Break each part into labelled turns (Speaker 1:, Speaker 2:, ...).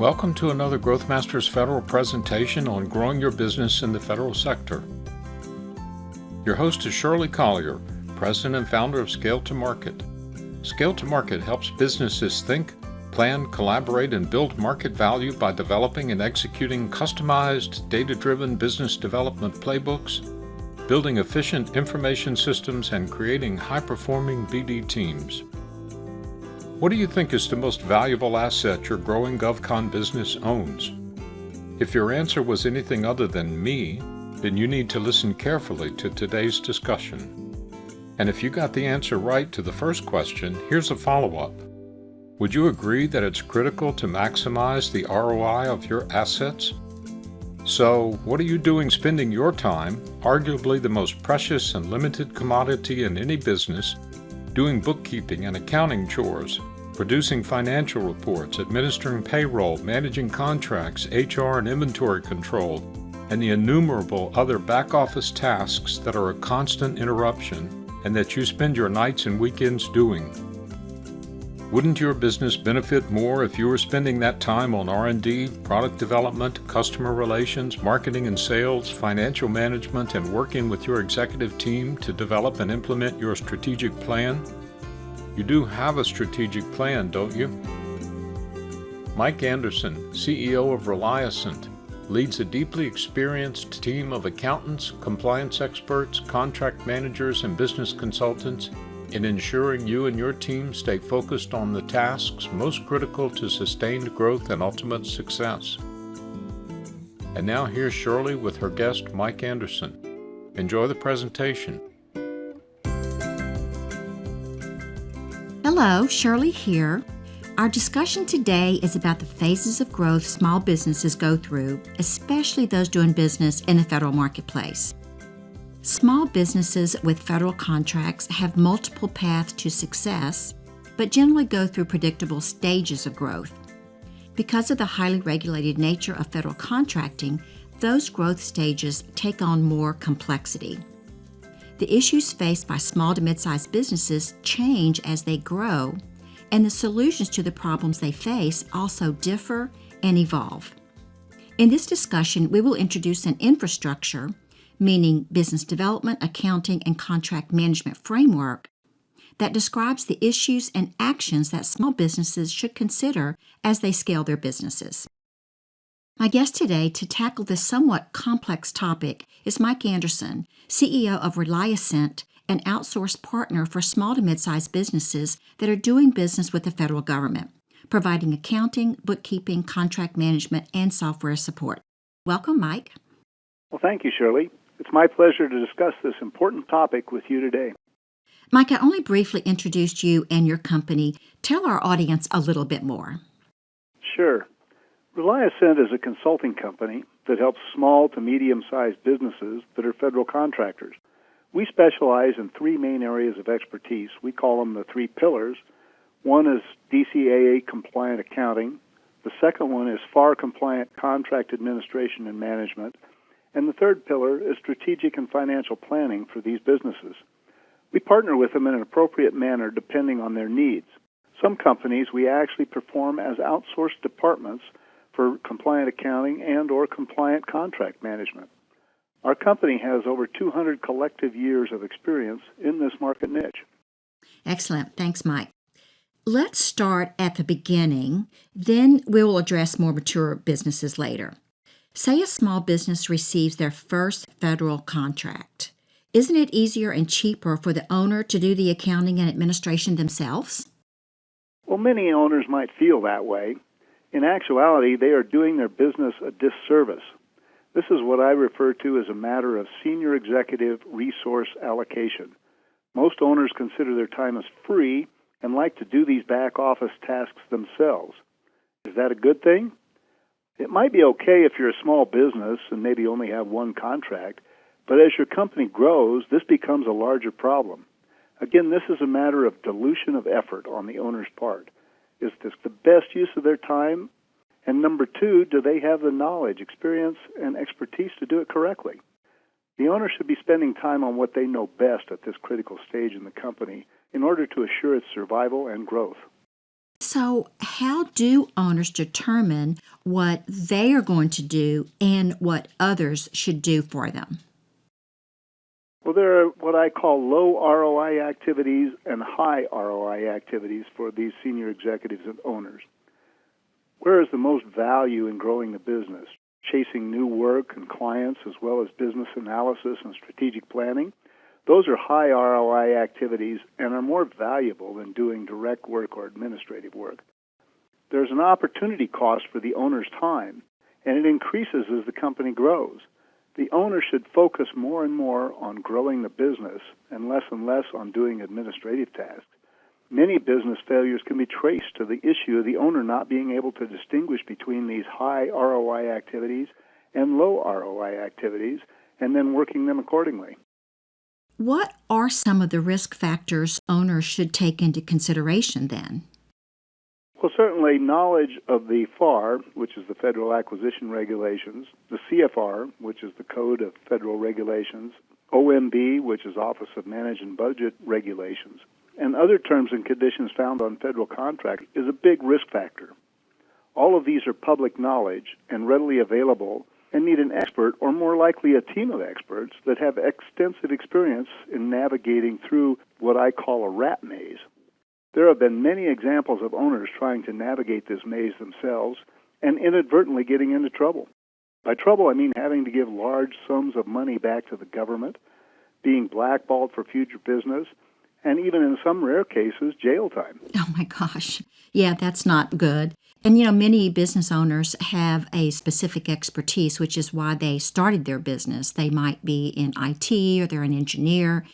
Speaker 1: Welcome to another Growth Masters Federal presentation on growing your business in the federal sector. Your host is Shirley Collier, President and founder of Scale to Market. Scale to Market helps businesses think, plan, collaborate, and build market value by developing and executing customized, data-driven business development playbooks, building efficient information systems, and creating high-performing BD teams. What do you think is the most valuable asset your growing GovCon business owns? If your answer was anything other than me, then you need to listen carefully to today's discussion. And if you got the answer right to the first question, here's a follow-up. Would you agree that it's critical to maximize the ROI of your assets? So, what are you doing spending your time, arguably the most precious and limited commodity in any business, doing bookkeeping and accounting chores, producing financial reports, administering payroll, managing contracts, HR and inventory control, and the innumerable other back-office tasks that are a constant interruption and that you spend your nights and weekends doing? Wouldn't your business benefit more if you were spending that time on R&D, product development, customer relations, marketing and sales, financial management, and working with your executive team to develop and implement your strategic plan? You do have a strategic plan, don't you? Mike Anderson, CEO of Reliascent, leads a deeply experienced team of accountants, compliance experts, contract managers, and business consultants in ensuring you and your team stay focused on the tasks most critical to sustained growth and ultimate success. And now here's Shirley with her guest, Mike Anderson. Enjoy the presentation.
Speaker 2: Hello, Shirley here. Our discussion today is about the phases of growth small businesses go through, especially those doing business in the federal marketplace. Small businesses with federal contracts have multiple paths to success, but generally go through predictable stages of growth. Because of the highly regulated nature of federal contracting, those growth stages take on more complexity. The issues faced by small to mid-sized businesses change as they grow, and the solutions to the problems they face also differ and evolve. In this discussion, we will introduce an infrastructure, meaning business development, accounting, and contract management framework, that describes the issues and actions that small businesses should consider as they scale their businesses. My guest today to tackle this somewhat complex topic is Mike Anderson, CEO of Reliascent, an outsourced partner for small to mid-sized businesses that are doing business with the federal government, providing accounting, bookkeeping, contract management, and software support. Welcome, Mike.
Speaker 3: Well, thank you, Shirley. It's my pleasure to discuss this important topic with you today.
Speaker 2: Mike, I only briefly introduced you and your company. Tell our audience a little bit more.
Speaker 3: Sure. Reliascent is a consulting company that helps small to medium-sized businesses that are federal contractors. We specialize in three main areas of expertise. We call them the three pillars. One is DCAA-compliant accounting. The second one is FAR-compliant contract administration and management. And the third pillar is strategic and financial planning for these businesses. We partner with them in an appropriate manner depending on their needs. Some companies we actually perform as outsourced departments for compliant accounting and or compliant contract management. Our company has over 200 collective years of experience in this market niche.
Speaker 2: Excellent. Thanks, Mike. Let's start at the beginning, then we'll address more mature businesses later. Say a small business receives their first federal contract. Isn't it easier and cheaper for the owner to do the accounting and administration themselves?
Speaker 3: Well, many owners might feel that way. In actuality, they are doing their business a disservice. This is what I refer to as a matter of senior executive resource allocation. Most owners consider their time as free and like to do these back-office tasks themselves. Is that a good thing? It might be okay if you're a small business and maybe only have one contract, but as your company grows, this becomes a larger problem. Again, this is a matter of dilution of effort on the owner's part. Is this the best use of their time? And number two, do they have the knowledge, experience, and expertise to do it correctly? The owner should be spending time on what they know best at this critical stage in the company in order to assure its survival and growth.
Speaker 2: So, how do owners determine what they are going to do and what others should do for them?
Speaker 3: Well, there are what I call low ROI activities and high ROI activities for these senior executives and owners. Where is the most value in growing the business? Chasing new work and clients, as well as business analysis and strategic planning? Those are high ROI activities and are more valuable than doing direct work or administrative work. There's an opportunity cost for the owner's time, and it increases as the company grows. The owner should focus more and more on growing the business and less on doing administrative tasks. Many business failures can be traced to the issue of the owner not being able to distinguish between these high ROI activities and low ROI activities, and then working them accordingly.
Speaker 2: What are some of the risk factors owners should take into consideration then?
Speaker 3: Well, certainly knowledge of the FAR, which is the Federal Acquisition Regulations, the CFR, which is the Code of Federal Regulations, OMB, which is Office of Management Budget Regulations, and other terms and conditions found on federal contracts is a big risk factor. All of these are public knowledge and readily available and need an expert, or more likely a team of experts, that have extensive experience in navigating through what I call a rat maze. There have been many examples of owners trying to navigate this maze themselves and inadvertently getting into trouble. By trouble, I mean having to give large sums of money back to the government, being blackballed for future business, and even in some rare cases, jail time.
Speaker 2: Oh my gosh. Yeah, that's not good. And many business owners have a specific expertise, which is why they started their business. They might be in IT or they're an engineer,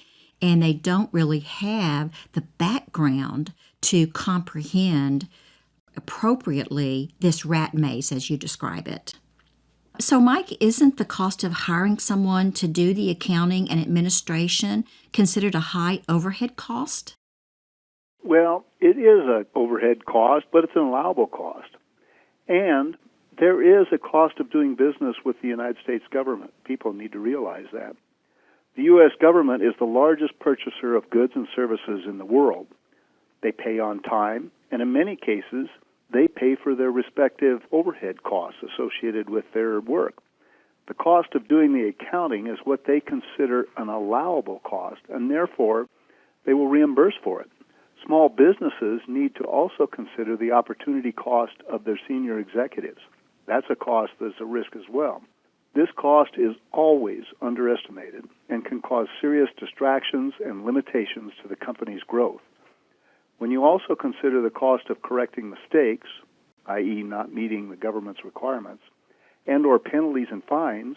Speaker 2: and they don't really have the background to comprehend appropriately this rat maze, as you describe it. So, Mike, isn't the cost of hiring someone to do the accounting and administration considered a high overhead cost?
Speaker 3: Well, it is an overhead cost, but it's an allowable cost. And there is a cost of doing business with the United States government. People need to realize that. The U.S. government is the largest purchaser of goods and services in the world. They pay on time, and in many cases, they pay for their respective overhead costs associated with their work. The cost of doing the accounting is what they consider an allowable cost, and therefore, they will reimburse for it. Small businesses need to also consider the opportunity cost of their senior executives. That's a cost that's a risk as well. This cost is always underestimated and can cause serious distractions and limitations to the company's growth. When you also consider the cost of correcting mistakes, i.e. not meeting the government's requirements, and or penalties and fines,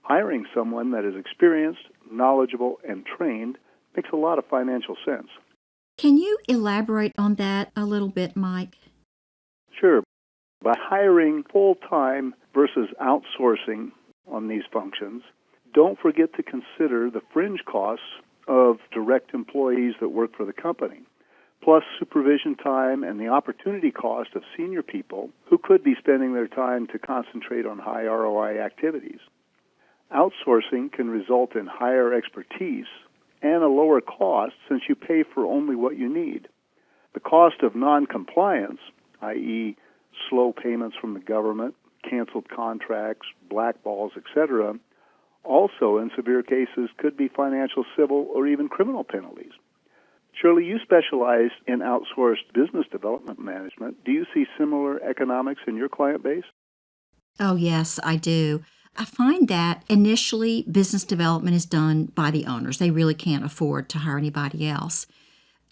Speaker 3: hiring someone that is experienced, knowledgeable, and trained makes a lot of financial sense.
Speaker 2: Can you elaborate on that a little bit, Mike?
Speaker 3: Sure. By hiring full-time versus outsourcing on these functions, don't forget to consider the fringe costs of direct employees that work for the company, plus supervision time and the opportunity cost of senior people who could be spending their time to concentrate on high ROI activities. Outsourcing can result in higher expertise and a lower cost since you pay for only what you need. The cost of non-compliance, i.e. slow payments from the government, canceled contracts, blackballs, etc., also in severe cases could be financial, civil, or even criminal penalties. Shirley, you specialize in outsourced business development management. Do you see similar economics in your client base?
Speaker 2: Oh, yes, I do. I find that initially business development is done by the owners. They really can't afford to hire anybody else.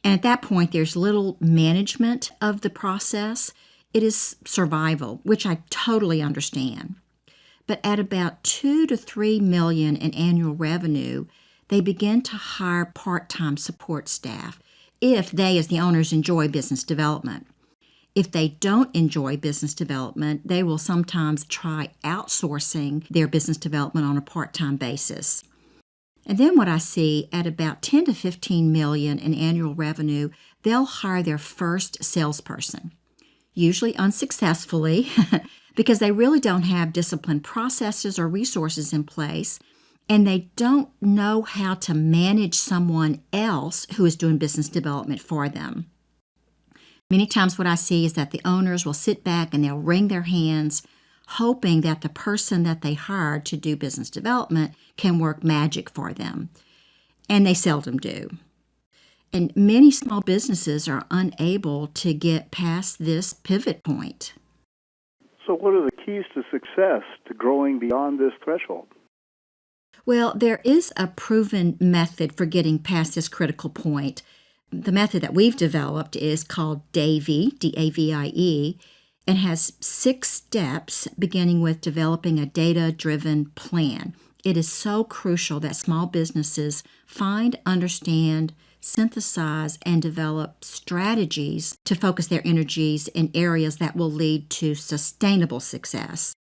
Speaker 2: And at that point, there's little management of the process. It is survival, which I totally understand. But at about $2 to $3 million in annual revenue, they begin to hire part-time support staff if they, as the owners, enjoy business development. If they don't enjoy business development, they will sometimes try outsourcing their business development on a part-time basis. And then what I see at about $10 to $15 million in annual revenue, they'll hire their first salesperson, usually unsuccessfully, because they really don't have disciplined processes or resources in place, and they don't know how to manage someone else who is doing business development for them. Many times what I see is that the owners will sit back and they'll wring their hands, hoping that the person that they hired to do business development can work magic for them. And they seldom do. And many small businesses are unable to get past this pivot point.
Speaker 3: So what are the keys to success to growing beyond this threshold?
Speaker 2: Well, there is a proven method for getting past this critical point. The method that we've developed is called DAVIE, D-A-V-I-E, and has 6 steps beginning with developing a data-driven plan. It is so crucial that small businesses find, understand, synthesize, and develop strategies to focus their energies in areas that will lead to sustainable success.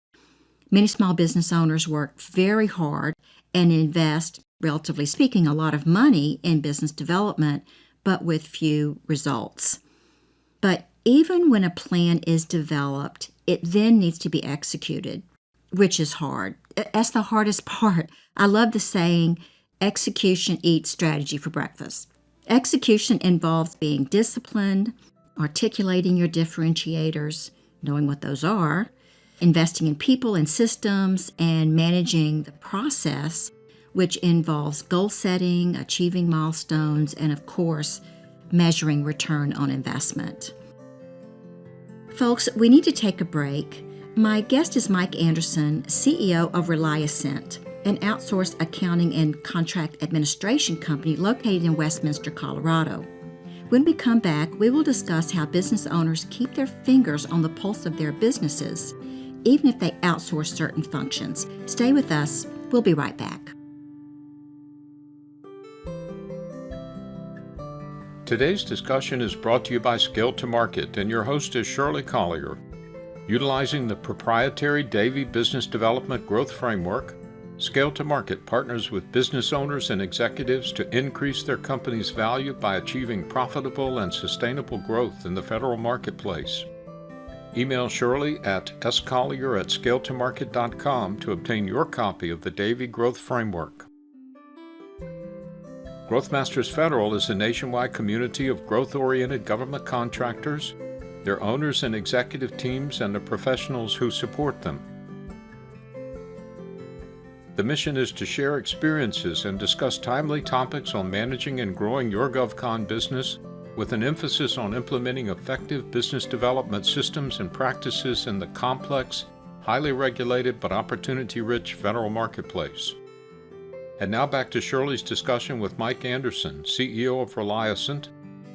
Speaker 2: Many small business owners work very hard and invest, relatively speaking, a lot of money in business development, but with few results. But even when a plan is developed, it then needs to be executed, which is hard. That's the hardest part. I love the saying, execution eats strategy for breakfast. Execution involves being disciplined, articulating your differentiators, knowing what those are, investing in people and systems, and managing the process, which involves goal setting, achieving milestones, and of course, measuring return on investment. Folks, we need to take a break. My guest is Mike Anderson, CEO of Reliascent, an outsourced accounting and contract administration company located in Westminster, Colorado. When we come back, we will discuss how business owners keep their fingers on the pulse of their businesses, even if they outsource certain functions. Stay with us. We'll be right back.
Speaker 1: Today's discussion is brought to you by Scale to Market, and your host is Shirley Collier. Utilizing the proprietary DAVIE Business Development Growth Framework, Scale to Market partners with business owners and executives to increase their company's value by achieving profitable and sustainable growth in the federal marketplace. Email Shirley at scollier@scaletomarket.com to obtain your copy of the DAVIE Growth Framework. GrowthMasters Federal is a nationwide community of growth-oriented government contractors, their owners and executive teams, and the professionals who support them. The mission is to share experiences and discuss timely topics on managing and growing your GovCon business, with an emphasis on implementing effective business development systems and practices in the complex, highly regulated but opportunity-rich federal marketplace. And now back to Shirley's discussion with Mike Anderson, CEO of Reliascent,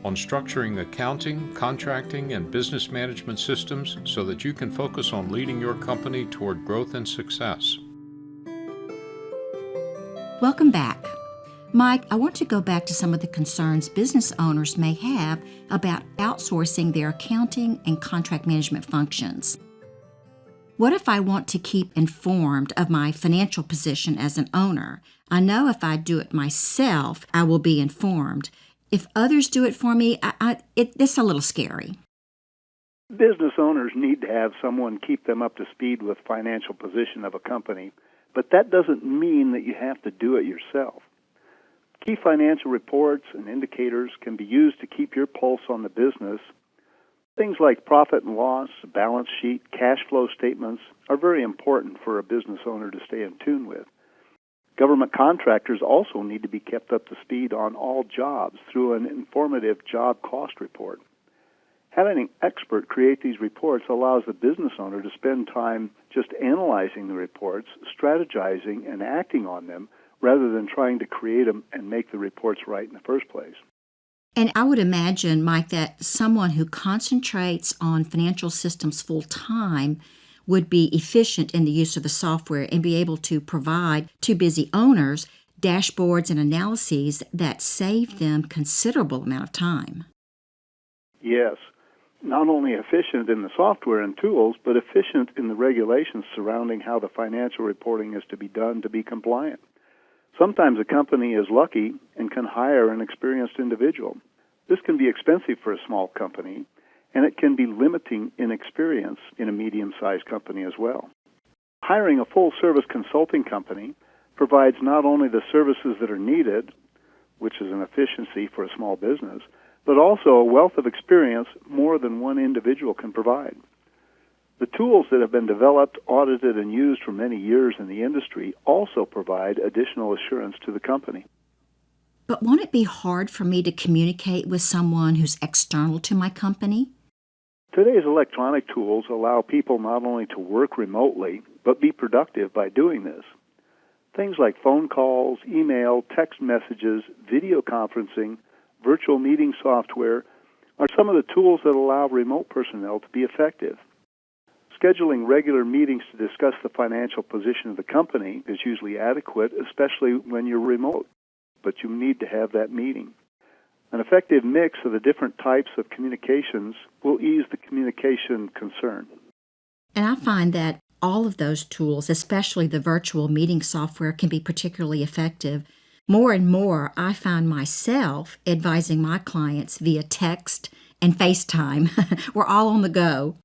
Speaker 1: on structuring accounting, contracting, and business management systems so that you can focus on leading your company toward growth and success.
Speaker 2: Welcome back. Mike, I want to go back to some of the concerns business owners may have about outsourcing their accounting and contract management functions. What if I want to keep informed of my financial position as an owner? I know if I do it myself, I will be informed. If others do it for me, it's a little scary.
Speaker 3: Business owners need to have someone keep them up to speed with financial position of a company, but that doesn't mean that you have to do it yourself. Key financial reports and indicators can be used to keep your pulse on the business. Things like profit and loss, balance sheet, cash flow statements are very important for a business owner to stay in tune with. Government contractors also need to be kept up to speed on all jobs through an informative job cost report. Having an expert create these reports allows the business owner to spend time just analyzing the reports, strategizing, and acting on them, rather than trying to create them and make the reports right in the first place.
Speaker 2: And I would imagine, Mike, that someone who concentrates on financial systems full time would be efficient in the use of the software and be able to provide to busy owners dashboards and analyses that save them considerable amount of time.
Speaker 3: Yes, not only efficient in the software and tools, but efficient in the regulations surrounding how the financial reporting is to be done to be compliant. Sometimes a company is lucky and can hire an experienced individual. This can be expensive for a small company, and it can be limiting in experience in a medium-sized company as well. Hiring a full-service consulting company provides not only the services that are needed, which is an efficiency for a small business, but also a wealth of experience more than one individual can provide. The tools that have been developed, audited, and used for many years in the industry also provide additional assurance to the company.
Speaker 2: But won't it be hard for me to communicate with someone who's external to my company?
Speaker 3: Today's electronic tools allow people not only to work remotely, but be productive by doing this. Things like phone calls, email, text messages, video conferencing, virtual meeting software are some of the tools that allow remote personnel to be effective. Scheduling regular meetings to discuss the financial position of the company is usually adequate, especially when you're remote, but you need to have that meeting. An effective mix of the different types of communications will ease the communication concern.
Speaker 2: And I find that all of those tools, especially the virtual meeting software, can be particularly effective. More and more, I find myself advising my clients via text and FaceTime. We're all on the go.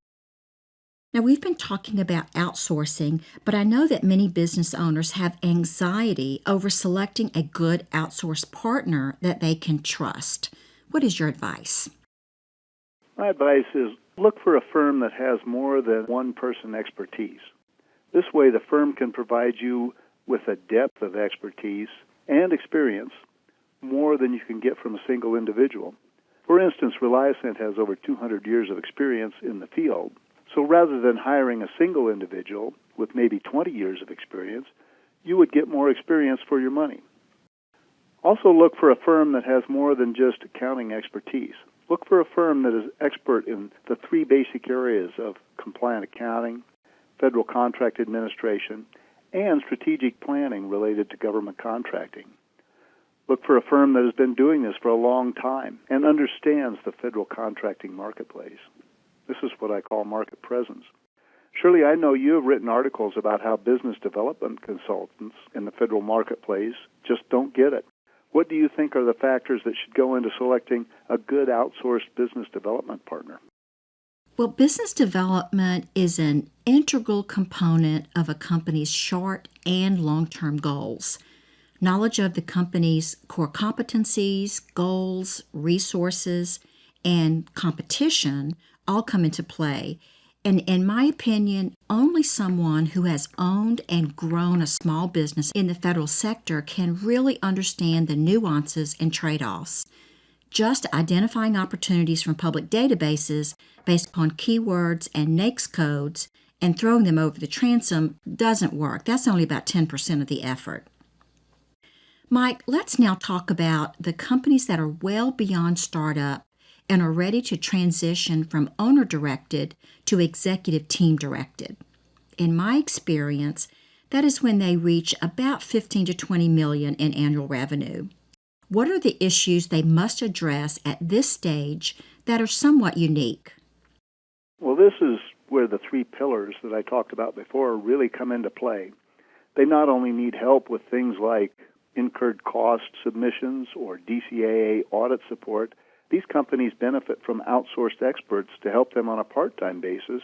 Speaker 2: Now, we've been talking about outsourcing, but I know that many business owners have anxiety over selecting a good outsourced partner that they can trust. What is your advice?
Speaker 3: My advice is look for a firm that has more than one person expertise. This way, the firm can provide you with a depth of expertise and experience more than you can get from a single individual. For instance, Reliascent has over 200 years of experience in the field. So rather than hiring a single individual with maybe 20 years of experience, you would get more experience for your money. Also look for a firm that has more than just accounting expertise. Look for a firm that is expert in the three basic areas of compliant accounting, federal contract administration, and strategic planning related to government contracting. Look for a firm that has been doing this for a long time and understands the federal contracting marketplace. This is what I call market presence. Shirley, I know you have written articles about how business development consultants in the federal marketplace just don't get it. What do you think are the factors that should go into selecting a good outsourced business development partner?
Speaker 2: Well, business development is an integral component of a company's short and long-term goals. Knowledge of the company's core competencies, goals, resources, and competition all come into play. And in my opinion, only someone who has owned and grown a small business in the federal sector can really understand the nuances and trade-offs. Just identifying opportunities from public databases based upon keywords and NAICS codes and throwing them over the transom doesn't work. That's only about 10% of the effort. Mike, let's now talk about the companies that are well beyond startup and are ready to transition from owner-directed to executive team-directed. In my experience, that is when they reach about 15 to 20 million in annual revenue. What are the issues they must address at this stage that are somewhat unique?
Speaker 3: Well, this is where the three pillars that I talked about before really come into play. They not only need help with things like incurred cost submissions or DCAA audit support. These companies benefit from outsourced experts to help them on a part-time basis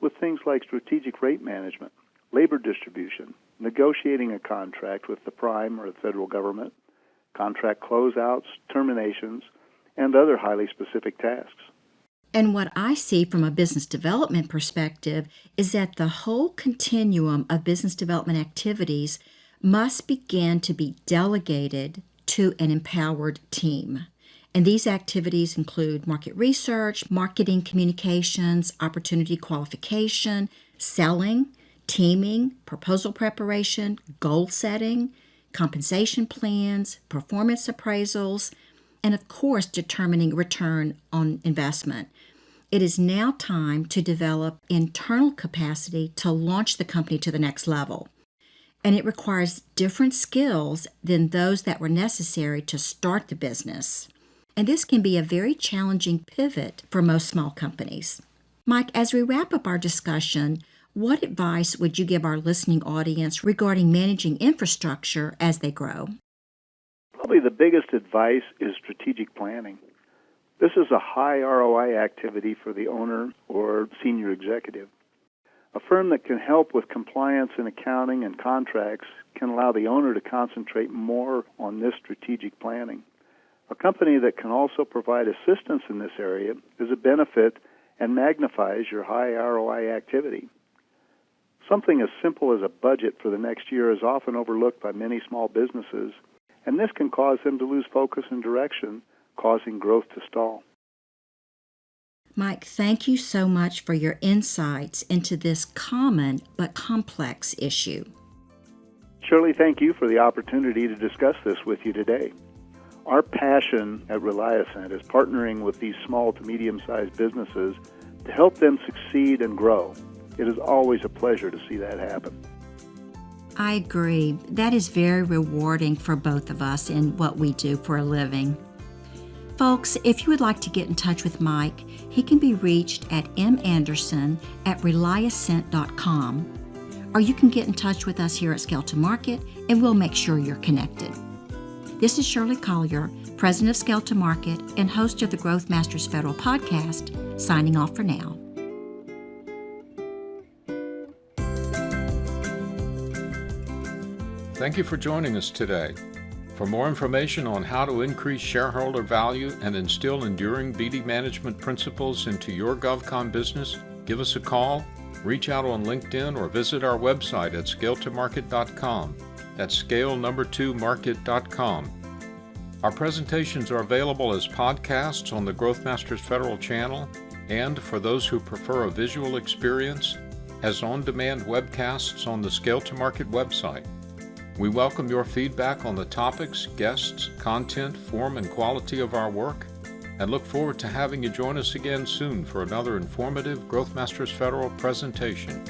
Speaker 3: with things like strategic rate management, labor distribution, negotiating a contract with the prime or the federal government, contract closeouts, terminations, and other highly specific tasks.
Speaker 2: And what I see from a business development perspective is that the whole continuum of business development activities must begin to be delegated to an empowered team. And these activities include market research, marketing communications, opportunity qualification, selling, teaming, proposal preparation, goal setting, compensation plans, performance appraisals, and of course, determining return on investment. It is now time to develop internal capacity to launch the company to the next level. And it requires different skills than those that were necessary to start the business. And this can be a very challenging pivot for most small companies. Mike, as we wrap up our discussion, what advice would you give our listening audience regarding managing infrastructure as they grow?
Speaker 3: Probably the biggest advice is strategic planning. This is a high ROI activity for the owner or senior executive. A firm that can help with compliance in accounting and contracts can allow the owner to concentrate more on this strategic planning. A company that can also provide assistance in this area is a benefit and magnifies your high ROI activity. Something as simple as a budget for the next year is often overlooked by many small businesses, and this can cause them to lose focus and direction, causing growth to stall.
Speaker 2: Mike, thank you so much for your insights into this common but complex issue.
Speaker 3: Shirley, thank you for the opportunity to discuss this with you today. Our passion at Reliascent is partnering with these small to medium-sized businesses to help them succeed and grow. It is always a pleasure to see that happen.
Speaker 2: I agree. That is very rewarding for both of us in what we do for a living. Folks, if you would like to get in touch with Mike, he can be reached at manderson@reliascent.com, or you can get in touch with us here at Scale to Market, and we'll make sure you're connected. This is Shirley Collier, President of Scale to Market and host of the Growth Masters Federal Podcast, signing off for now.
Speaker 1: Thank you for joining us today. For more information on how to increase shareholder value and instill enduring BD management principles into your GovCon business, give us a call, reach out on LinkedIn, or visit our website at scaletomarket.com. That's scale2market.com. Our presentations are available as podcasts on the Growth Masters Federal channel, and for those who prefer a visual experience, as on-demand webcasts on the Scale to Market website. We welcome your feedback on the topics, guests, content, form, and quality of our work, and look forward to having you join us again soon for another informative Growth Masters Federal presentation.